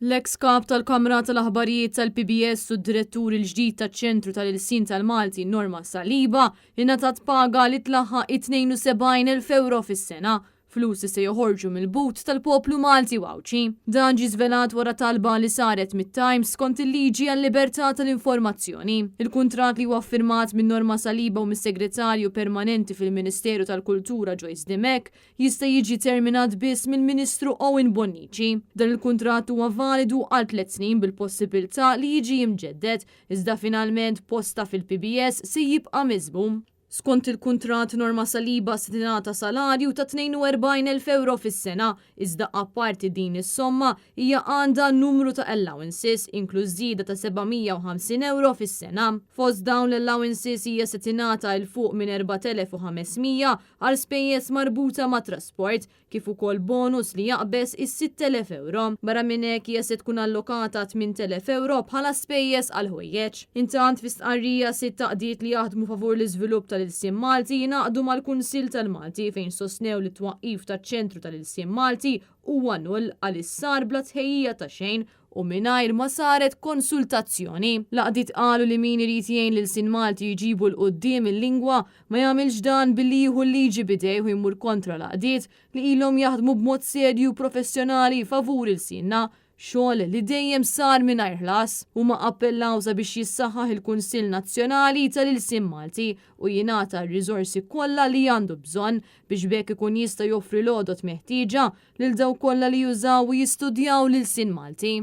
L-eks kap tal-Kamra tal-Aħbarijiet tal-PBS u d-direttur il-ġdid taċ-ċentru tal-Ilsin tal-Malti Norma Saliba ingħatat paga li tlaħħaq 72,000 euro fis-sena. Flusi se joħorġu mill-but tal-poplu Malti wawċi. Dan ġi żvelat wara talba li saret mit-Times skont il-liġi għall-libertà tal-informazzjoni. Il-kuntratt li huwa ffirmat minn Norma Saliba u mis-Segretarju Permanenti fil-Ministeru tal-Kultura Joyce Demek jista' jiġi terminat biss mill-Ministru Owen Bonnici. Dan il-kuntratt huwa validu għal 3 snin bil-possibilità li jiġi imġeddet iżda finalment posta fil-PBS se jibqa' miżmum. Skont il-kuntratt Norma Saliba se tingħata salarju ta' 42,000 euro fis-sena, iżda apparti din is-somma hija għandha numru ta' allowances inkluż żieda ta' 750 euro fis-sena. Fost dawn l-allowances hija se tingħata il fuq minn 4,500 għal spejjeż marbuta ma' trasport, kif ukoll bonus li jaqbes is-6,000 euro. Barra minn hekk hija se tkun allokata 8,000 euro bħala spejjeż għal ħwejjeġ. Intant fi stqarrija sitt taqdiet li jaħdmu favur l-iżvilupp tal-Ilsien Malti jingħaqdu mal-Kunsill tal-Malti fejn sostnew li twaqqif taċ-ċentru tal-Ilsien Malti huwa null għaliex sar bla tħejjija ta' xejn u mingħajr ma saret konsultazzjoni. Laqdiet qalu li min irid jgħin l-Ilsien Malti jġibu l-qudiem il-lingwa ma jagħmilx dan billi jieħu l-liġi bidejh u jmur kontra laqdiet li ilhom jaħdmu b'mod serju professjonali favur il-sinna, xogħol li dejjem sar mingħajr ħlas. Huma appellaw sabiex jissaħħaħ il-Kunsill Nazzjonali tal-Ilsien Malti u jingħata r-riżorsi kollha li għandu bżonn biex bekk ikun jista' joffri l-għodot meħtieġa lil dawk kollha li jużaw u jistudjaw l-Ilsien Malti.